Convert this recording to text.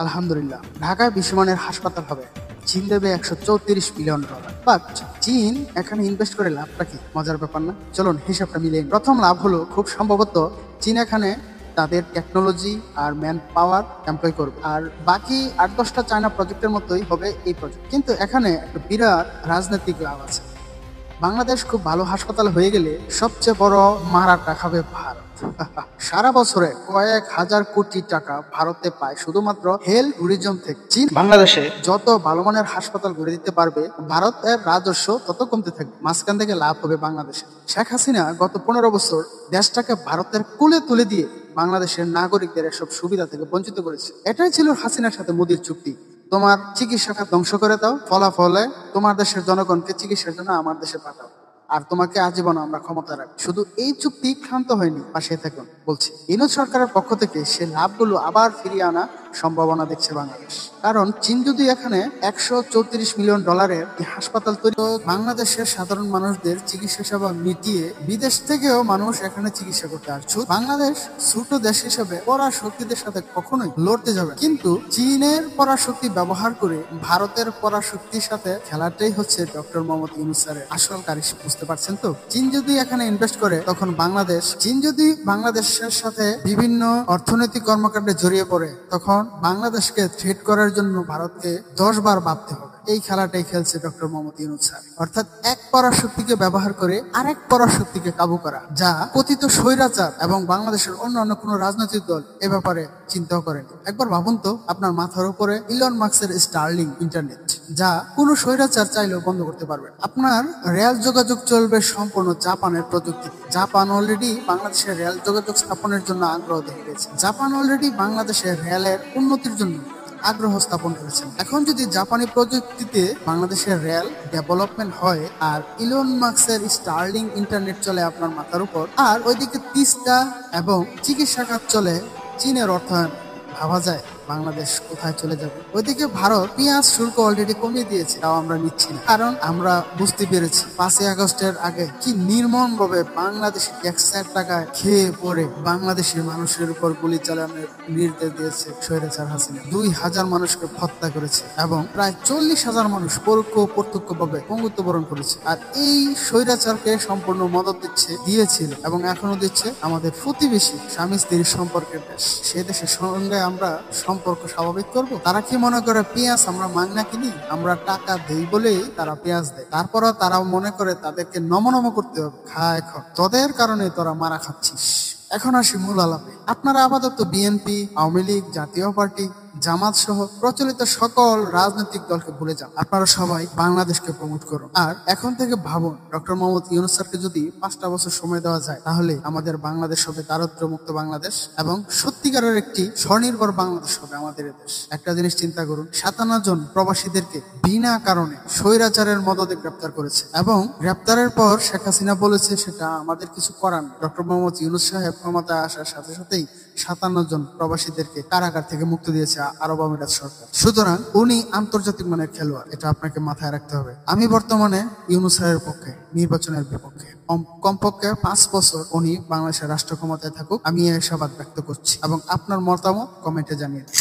আলহামদুলিল্লাহ, ঢাকায় বিশ্বমানের হাসপাতাল হবে, চীন দেবে $134 বিলিয়ন। বাট চীন এখানে ইনভেস্ট করে লাভটা কি? মজার ব্যাপার না? চলুন হিসাবটা মিলিয়ে নিই। প্রথম লাভ হলো, খুব সম্ভবত চীন এখানে তাদের টেকনোলজি আর ম্যান পাওয়ার এমপ্লয় করবে, আর বাকি 8-10টা চায়না প্রজেক্টের মতোই হবে এই প্রজেক্ট। কিন্তু এখানে একটা বিরাট রাজনৈতিক লাভ আছে। বাংলাদেশ খুব ভালো হাসপাতাল হয়ে গেলে সবচেয়ে বড় মারাটা খাবে ভারত। সারা বছরে কয়েক হাজার কোটি টাকা ভারতে পায় শুধুমাত্র হেলথ ট্যুরিজম থেকে। চীন বাংলাদেশে যত ভালো মানের হাসপাতাল গড়ে দিতে পারবে, ভারতের রাজস্ব তত কমতে থাকবে, মাঝখান থেকে লাভ হবে বাংলাদেশে। শেখ হাসিনা গত 15 বছর দেশটাকে ভারতের কোলে তুলে দিয়ে বাংলাদেশের নাগরিকদের এসব সুবিধা থেকে বঞ্চিত করেছে। এটাই ছিল হাসিনার সাথে মোদির চুক্তি। তোমার চিকিৎসা খাত ধ্বংস করে দাও, ফলাফলে তোমার দেশের জনগণকে চিকিৎসার জন্য আমার দেশে পাঠাও, আর তোমাকে আজীবন আমরা ক্ষমতা রাখি। শুধু এই চুক্তি ক্ষান্ত হয়নি, পাশে থাকুন বলছি। ইউনূস সরকারের পক্ষ থেকে সে লাভগুলো আবার ফিরিয়ে আনা সম্ভাবনা দেখছে বাংলাদেশ। কারণ চীন যদি এখানে $134 মিলিয়ন হাসপাতাল তৈরি, বাংলাদেশের সাধারণ মানুষদের চিকিৎসা সেবা মিটিয়ে বিদেশ থেকেও মানুষ এখানে চিকিৎসা করতে আসছে। বাংলাদেশ ছোট দেশ হিসেবে পরাশক্তিদের সাথে কখনোই লড়তে যাবে, কিন্তু চীনের পরাশক্তি ব্যবহার করে ভারতের পরাশক্তির সাথে খেলাটাই হচ্ছে ডক্টর মোহাম্মদ ইউনূস স্যারের আসল কারিশমা। বুঝতে পারছেন তো? চীন যদি এখানে ইনভেস্ট করে, তখন চীন যদি বাংলাদেশের সাথে বিভিন্ন অর্থনৈতিক কর্মকাণ্ডে জড়িয়ে পড়ে, তখন বাংলাদেশকে থ্রেট করার জন্য ভারতকে 10 বার ভাবতে হবে। এই খেলাটাই খেলছে ডক্টর মোহাম্মদ ইউনূস স্যার, অর্থাৎ এক পরাশক্তিকে ব্যবহার করে আরেক পরাশক্তিকে কাবু করা, যা কথিত স্বৈরাচার এবং বাংলাদেশের অন্য কোনো রাজনৈতিক দল এ ব্যাপারে চিন্তাও করেনি। একবার ভাবুন তো, আপনার মাথার উপরে ইলন মাস্কের স্টারলিংক ইন্টারনেট, যা কোনো স্বৈরাচার চাইলেও বন্ধ করতে পারবে। আপনার রেল যোগাযোগ চলবে সম্পূর্ণ জাপানের প্রযুক্তি। জাপান অলরেডি বাংলাদেশের রেল যোগাযোগ স্থাপনের জন্য আগ্রহ দেখিয়েছে। জাপান অলরেডি বাংলাদেশের রেলের উন্নতির জন্য আগ্রহ স্থাপন করেছেন। এখন যদি জাপানি প্রযুক্তিতে বাংলাদেশের রেল ডেভেলপমেন্ট হয়, আর ইলন মাস্কের স্টারলিংক ইন্টারনেট চলে আপনার মাথার উপর, আর ওইদিকে তিস্তা এবং চিকিৎসা খাত চলে চীনের অর্থায়ন, ভাবা যায় বাংলাদেশ কোথায় চলে যাবে। ওইদিকে ভারত পেঁয়াজ শুল্ক অলরেডি কমিয়ে দিয়েছে, তাও আমরা নিচ্ছি না, কারণ আমরা বুঝতে পেরেছি 5ই আগস্টের আগে কি নির্মম ভাবে বাংলাদেশি ট্যাক্সের টাকায় খেয়ে পড়ে বাংলাদেশের মানুষের উপর গুলি চালানোর নির্দেশ দিয়েছে স্বৈরাচার হাসিনা। 2000 মানুষকে হত্যা করেছে এবং প্রায় 40,000 মানুষ পরোক্ষ প্রত্যক্ষ ভাবে পঙ্গুত্ব বরণ করেছে। আর এই স্বৈরাচারকে সম্পূর্ণ মদত দিয়েছিল এবং এখনো দিচ্ছে আমাদের প্রতিবেশী স্বামী স্ত্রীর সম্পর্কের দেশ। সে দেশের সঙ্গে আমরা সম্পর্ক স্বাভাবিক করব? তারা কি মনে করে পেঁয়াজ আমরা মাগনা কিনি, আমরা টাকা দেই বলেই তারা পেঁয়াজ দেয়? তারপরও তারাও মনে করে তাদেরকে নম করতে হবে, খা এখন তোদের কারণে তোরা মারা খাচ্ছিস। এখন আসি মূল আলাপে। আপনারা আপাতত বিএনপি, আওয়ামী লীগ, জাতীয় পার্টি, জামাত সহ প্রচলিত সকল রাজনৈতিক দলকে ভুলে যান। আপনারা সবাই বাংলাদেশকে প্রমোট করুন। আর এখন থেকে ভাবুন, ডক্টর মোহাম্মদ ইউনূস স্যারকে যদি 5টা বছর সময় দেওয়া যায়, তাহলে আমাদের বাংলাদেশ হবে দারিদ্র মুক্ত বাংলাদেশ এবং সত্যিকারের একটি স্বনির্ভর বাংলাদেশ হবে আমাদের দেশ। একটা জিনিস চিন্তা করুন, 57 জন প্রবাসীদেরকে বিনা কারণে স্বৈরাচারের মদদে গ্রেপ্তার করেছে, এবং গ্রেপ্তারের পর শেখ হাসিনা বলেছে সেটা আমাদের কিছু করার নেই। ডক্টর মোহাম্মদ ইউনূস সাহেব ক্ষমতায় আসার সাথে সাথেই 57 জন প্রবাসীদেরকে কারাগার থেকে মুক্তি দিয়েছে আরব আমিরাত সরকার। সুতরাং উনি আন্তর্জাতিক মানের খেলোয়াড়, এটা আপনাকে মাথায় রাখতে হবে। আমি বর্তমানে ইউনূস স্যারের পক্ষে, নির্বাচনের বিপক্ষে। কমপক্ষে 5 বছর উনি বাংলাদেশের রাষ্ট্র ক্ষমতায় থাকুক, আমি এই আশাবাদ ব্যক্ত করছি, এবং আপনার মতামত কমেন্টে জানিয়ে দিন।